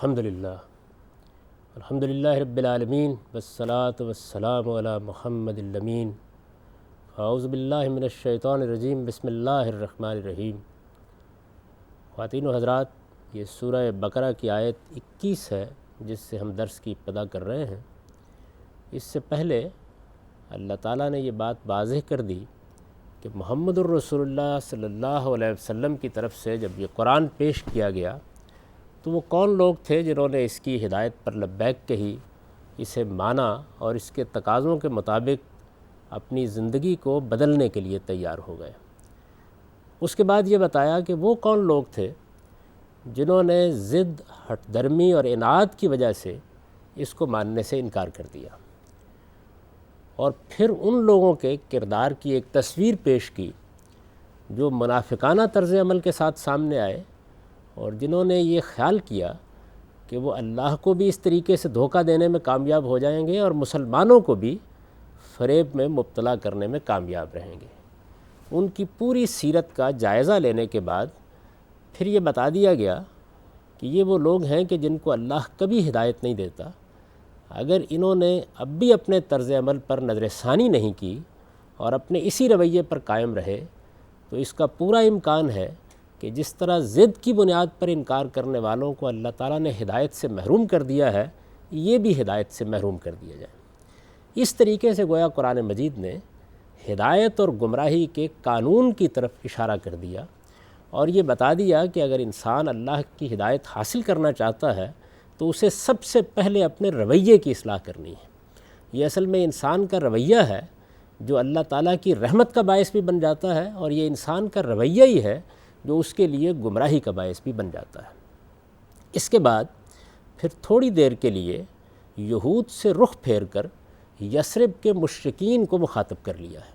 الحمدللہ رب العالمین والصلاة والسلام علی محمد الامین اعوذ باللہ من الشیطان الرجیم بسم اللہ الرحمن الرحیم۔ خواتین و حضرات، یہ سورہ بقرہ کی آیت 21 ہے جس سے ہم درس کی ابتدا کر رہے ہیں۔ اس سے پہلے اللہ تعالیٰ نے یہ بات واضح کر دی کہ محمد الرسول اللہ صلی اللہ علیہ وسلم کی طرف سے جب یہ قرآن پیش کیا گیا تو وہ کون لوگ تھے جنہوں نے اس کی ہدایت پر لبیک کہی، اسے مانا اور اس کے تقاضوں کے مطابق اپنی زندگی کو بدلنے کے لیے تیار ہو گئے۔ اس کے بعد یہ بتایا کہ وہ کون لوگ تھے جنہوں نے ضد، ہٹ درمی اور عناد کی وجہ سے اس کو ماننے سے انکار کر دیا، اور پھر ان لوگوں کے کردار کی ایک تصویر پیش کی جو منافقانہ طرز عمل کے ساتھ سامنے آئے، اور جنہوں نے یہ خیال کیا کہ وہ اللہ کو بھی اس طریقے سے دھوکہ دینے میں کامیاب ہو جائیں گے اور مسلمانوں کو بھی فریب میں مبتلا کرنے میں کامیاب رہیں گے۔ ان کی پوری سیرت کا جائزہ لینے کے بعد پھر یہ بتا دیا گیا کہ یہ وہ لوگ ہیں کہ جن کو اللہ کبھی ہدایت نہیں دیتا۔ اگر انہوں نے اب بھی اپنے طرز عمل پر نظر ثانی نہیں کی اور اپنے اسی رویے پر قائم رہے تو اس کا پورا امکان ہے کہ جس طرح ضد کی بنیاد پر انکار کرنے والوں کو اللہ تعالیٰ نے ہدایت سے محروم کر دیا ہے، یہ بھی ہدایت سے محروم کر دیا جائے۔ اس طریقے سے گویا قرآن مجید نے ہدایت اور گمراہی کے قانون کی طرف اشارہ کر دیا، اور یہ بتا دیا کہ اگر انسان اللہ کی ہدایت حاصل کرنا چاہتا ہے تو اسے سب سے پہلے اپنے رویے کی اصلاح کرنی ہے۔ یہ اصل میں انسان کا رویہ ہے جو اللہ تعالیٰ کی رحمت کا باعث بھی بن جاتا ہے، اور یہ انسان کا رویہ ہی ہے جو اس کے لیے گمراہی کا باعث بھی بن جاتا ہے۔ اس کے بعد پھر تھوڑی دیر کے لیے یہود سے رخ پھیر کر یثرب کے مشرکین کو مخاطب کر لیا ہے۔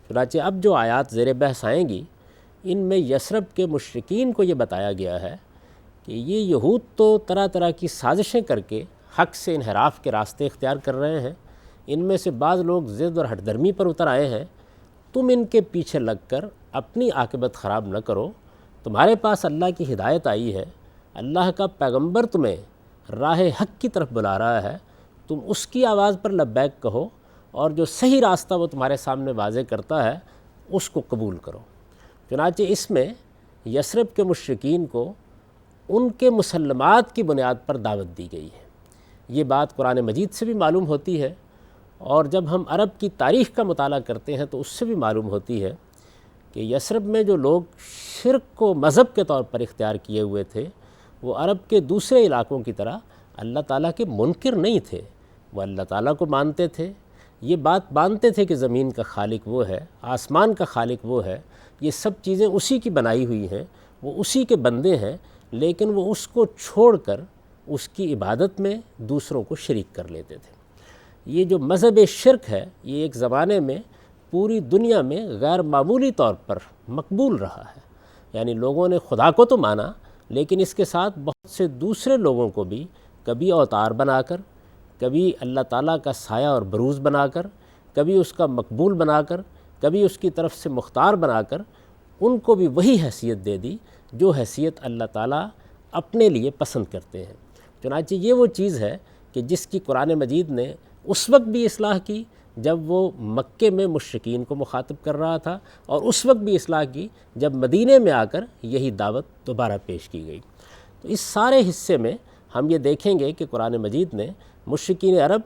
چنانچہ اب جو آیات زیر بحث آئیں گی ان میں یثرب کے مشرکین کو یہ بتایا گیا ہے کہ یہ یہود تو طرح طرح کی سازشیں کر کے حق سے انحراف کے راستے اختیار کر رہے ہیں، ان میں سے بعض لوگ ضد اور ہٹ درمی پر اتر آئے ہیں، تم ان کے پیچھے لگ کر اپنی عاقبت خراب نہ کرو۔ تمہارے پاس اللہ کی ہدایت آئی ہے، اللہ کا پیغمبر تمہیں راہ حق کی طرف بلا رہا ہے، تم اس کی آواز پر لبیک کہو، اور جو صحیح راستہ وہ تمہارے سامنے واضح کرتا ہے اس کو قبول کرو۔ چنانچہ اس میں یثرب کے مشرکین کو ان کے مسلمات کی بنیاد پر دعوت دی گئی ہے۔ یہ بات قرآن مجید سے بھی معلوم ہوتی ہے، اور جب ہم عرب کی تاریخ کا مطالعہ کرتے ہیں تو اس سے بھی معلوم ہوتی ہے کہ یثرب میں جو لوگ شرک کو مذہب کے طور پر اختیار کیے ہوئے تھے وہ عرب کے دوسرے علاقوں کی طرح اللہ تعالیٰ کے منکر نہیں تھے، وہ اللہ تعالیٰ کو مانتے تھے، یہ بات مانتے تھے کہ زمین کا خالق وہ ہے، آسمان کا خالق وہ ہے، یہ سب چیزیں اسی کی بنائی ہوئی ہیں، وہ اسی کے بندے ہیں، لیکن وہ اس کو چھوڑ کر اس کی عبادت میں دوسروں کو شریک کر لیتے تھے۔ یہ جو مذہب شرک ہے یہ ایک زمانے میں پوری دنیا میں غیر معمولی طور پر مقبول رہا ہے، یعنی لوگوں نے خدا کو تو مانا لیکن اس کے ساتھ بہت سے دوسرے لوگوں کو بھی کبھی اوتار بنا کر، کبھی اللہ تعالیٰ کا سایہ اور بروز بنا کر، کبھی اس کا مقبول بنا کر، کبھی اس کی طرف سے مختار بنا کر ان کو بھی وہی حیثیت دے دی جو حیثیت اللہ تعالیٰ اپنے لیے پسند کرتے ہیں۔ چنانچہ یہ وہ چیز ہے کہ جس کی قرآن مجید نے اس وقت بھی اصلاح کی جب وہ مکے میں مشرکین کو مخاطب کر رہا تھا، اور اس وقت بھی اصلاح کی جب مدینے میں آ کر یہی دعوت دوبارہ پیش کی گئی۔ تو اس سارے حصے میں ہم یہ دیکھیں گے کہ قرآن مجید نے مشرکین عرب،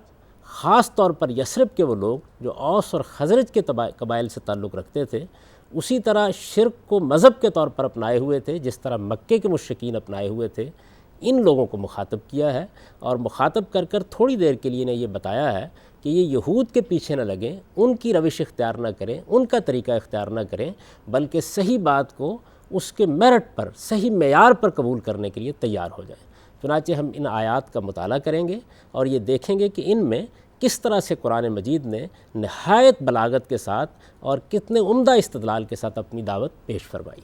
خاص طور پر یثرب کے وہ لوگ جو اوس اور خزرج کے قبائل سے تعلق رکھتے تھے، اسی طرح شرک کو مذہب کے طور پر اپنائے ہوئے تھے جس طرح مکے کے مشرکین اپنائے ہوئے تھے، ان لوگوں کو مخاطب کیا ہے، اور مخاطب کر کر تھوڑی دیر کے لیے نے یہ بتایا ہے کہ یہ یہود کے پیچھے نہ لگیں، ان کی روش اختیار نہ کریں، ان کا طریقہ اختیار نہ کریں، بلکہ صحیح بات کو اس کے میرٹ پر، صحیح معیار پر قبول کرنے کے لیے تیار ہو جائیں۔ چنانچہ ہم ان آیات کا مطالعہ کریں گے اور یہ دیکھیں گے کہ ان میں کس طرح سے قرآن مجید نے نہایت بلاغت کے ساتھ اور کتنے عمدہ استدلال کے ساتھ اپنی دعوت پیش فرمائی۔